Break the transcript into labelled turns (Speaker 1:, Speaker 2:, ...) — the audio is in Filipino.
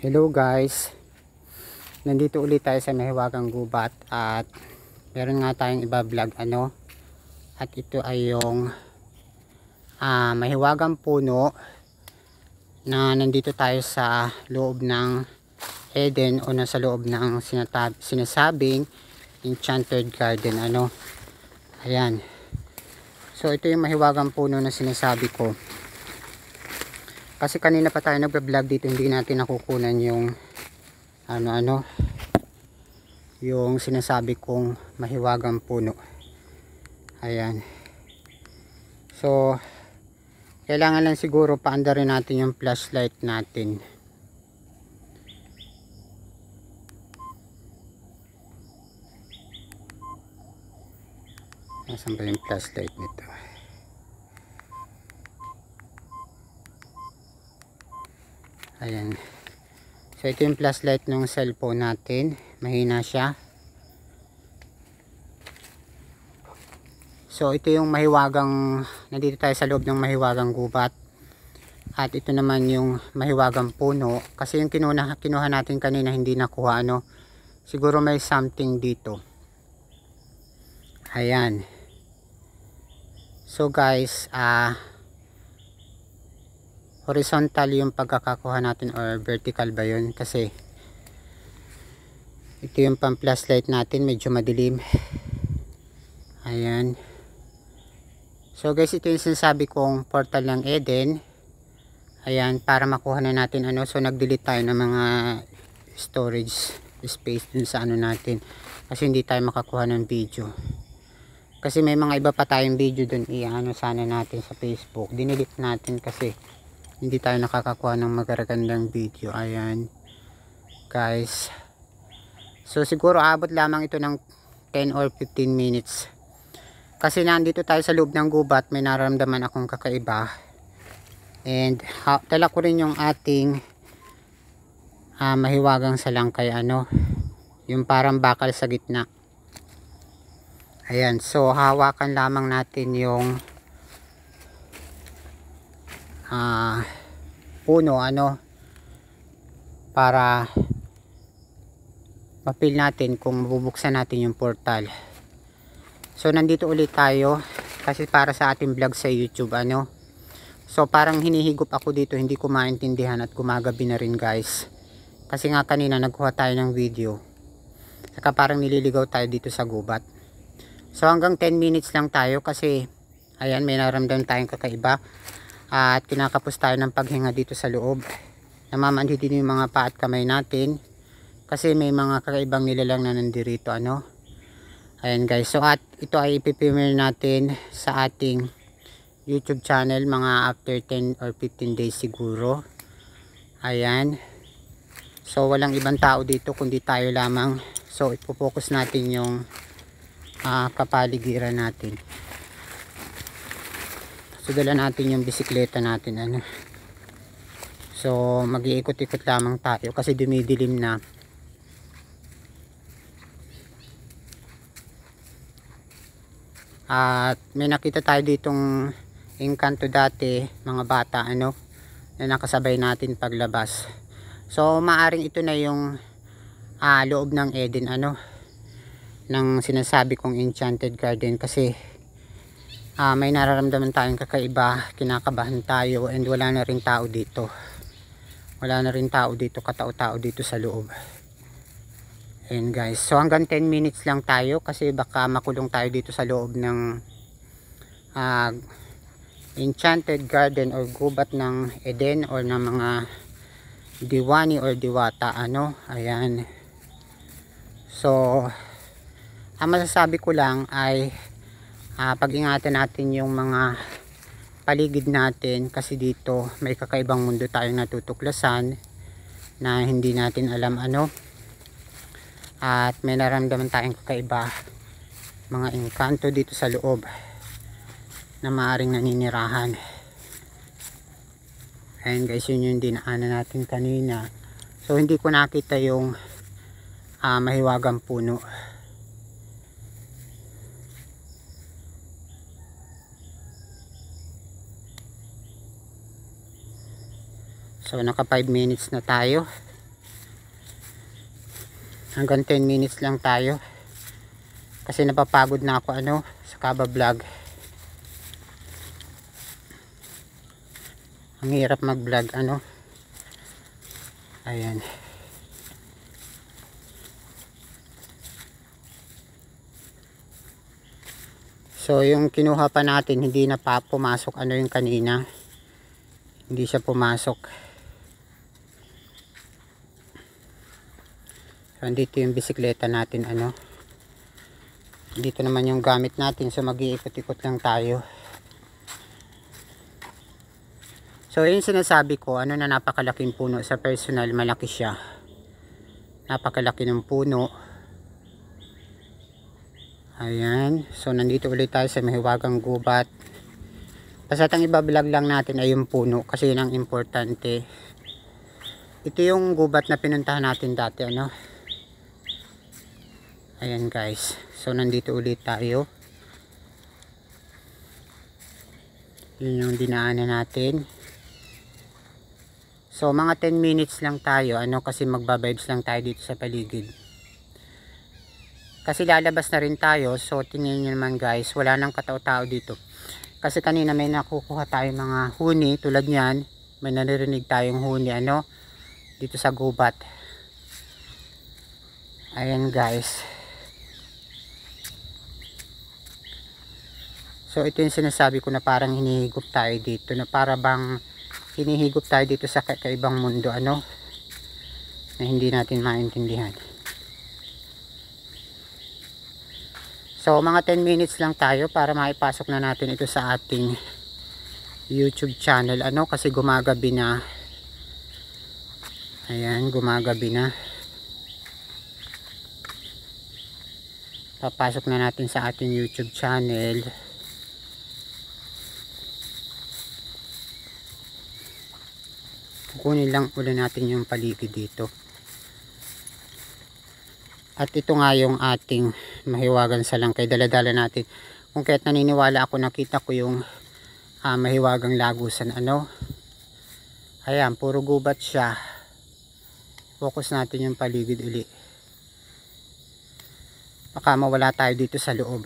Speaker 1: Hello guys, nandito ulit tayo sa Mahiwagang Gubat at meron nga tayong iba-vlog at ito ay yung mahiwagang puno na nandito tayo sa loob ng Eden o nasa loob ng sinasabing Enchanted Garden ayan. So ito yung mahiwagang puno na sinasabi ko. Kasi kanina pa tayo nagbe-vlog dito, hindi natin nakukunan yung yung sinasabi kong mahiwagang puno. Ayan. So kailangan lang siguro paandarin natin yung flashlight natin. Nasaan ba yung flashlight nito? Ayan. So ito yung flashlight ng cellphone natin. Mahina siya. So ito yung mahiwagang, nandito tayo sa loob ng mahiwagang gubat. At ito naman yung mahiwagang puno. Kasi yung kinuha natin kanina hindi nakuha siguro may something dito. Ayan. So guys, horizontal yung pagkakakuha natin or vertical ba yun, kasi ito yung pang flashlight natin, medyo madilim. Ayan. So guys, ito yung sinasabi kong portal ng Eden. Ayan, para makuha na natin so nag-delete tayo ng mga storage space dun sa natin, kasi hindi tayo makakuha ng video. Kasi may mga iba pa tayong video dun, sana natin sa Facebook, dinidelete natin kasi hindi tayo nakakakuha ng magagandang video. Ayan guys, so siguro abot lamang ito ng 10 or 15 minutes, kasi nandito tayo sa loob ng gubat. May nararamdaman akong kakaiba, and dala ko rin yung ating mahiwagang salangkay, yung parang bakal sa gitna. Ayan, so hawakan lamang natin yung puno para mapil natin kung mabubuksan natin yung portal. So nandito ulit tayo kasi para sa ating vlog sa YouTube so parang hinihigop ako dito, hindi ko maintindihan at gumagabi na rin guys, kasi nga kanina nagkuha tayo ng video, saka parang nililigaw tayo dito sa gubat. So hanggang 10 minutes lang tayo kasi ayan, may naramdaman tayong kakaiba. At kinakapos tayo ng paghinga dito sa loob. Namamanhid din yung mga paa at kamay natin, kasi may mga kakaibang nilalang na nandirito Ayan guys, so at ito ay ipipremiere natin sa ating YouTube channel mga after 10 or 15 days siguro. Ayan. So walang ibang tao dito kundi tayo lamang. So ipo-focus natin yung kapaligiran natin. So dala natin yung bisikleta natin So mag-iikot-ikot lamang tayo kasi dumidilim na. At may nakita tayo ditong engkanto dati, mga bata na nakasabay natin paglabas. So maaring ito na yung loob ng Eden ng sinasabi kong Enchanted Garden, kasi may nararamdaman tayong kakaiba, kinakabahan tayo, and wala na rin tao dito. Katao-tao dito sa loob. Ayan guys, so hanggang 10 minutes lang tayo kasi baka makulong tayo dito sa loob ng Enchanted Garden or gubat ng Eden or ng mga diwani or diwata ayan. So ang masasabi ko lang ay pag-ingatan natin yung mga paligid natin, kasi dito may kakaibang mundo tayong natutuklasan na hindi natin alam at may nararamdaman tayong kakaiba, mga engkanto dito sa loob na maaring naninirahan. Ayan guys, yun yung dinaanan natin kanina. So hindi ko nakita yung mahiwagang puno. So naka 5 minutes na tayo. Hanggang 10 minutes lang tayo. Kasi napapagod na ako sa Kaba Vlog. Ang hirap mag vlog ayan. So yung kinuha pa natin hindi na pa pumasok yung kanina. Hindi siya pumasok. So andito yung bisikleta natin dito naman yung gamit natin, so mag-iikot-ikot lang tayo. So yun sinasabi ko, na napakalaking puno. Sa personal, malaki siya. Napakalaki ng puno. Ayan. So nandito ulit tayo sa mahiwagang gubat. Basta ang ibablog lang natin ay yung puno, kasi yun ang importante. Ito yung gubat na pinuntahan natin dati Ayan guys. So nandito ulit tayo. Yun yung dinaanan natin. So mga 10 minutes lang tayo kasi magba-vibes lang tayo dito sa paligid. Kasi lalabas na rin tayo. So tingnan nyo naman guys, wala nang katao-tao dito. Kasi kanina may nakukuha tayong mga huni tulad niyan. May naririnig tayong huni dito sa gubat. Ayan guys. So ito yung sinasabi ko na parang hinihigop tayo dito, na para bang hinihigop tayo dito sa kakaibang mundo na hindi natin maintindihan. So mga 10 minutes lang tayo para maipasok na natin ito sa ating YouTube channel kasi gumagabi na. Ayan, gumagabi na. Papasok na natin sa ating YouTube channel. Kukunin lang ulit natin yung paligid dito. At ito nga yung ating mahiwagang salangkay. Dala-dala natin. Kung kaya't naniniwala ako, nakita ko yung mahiwagang lagusan Ayan, puro gubat siya. Focus natin yung paligid uli. Baka mawala tayo dito sa loob.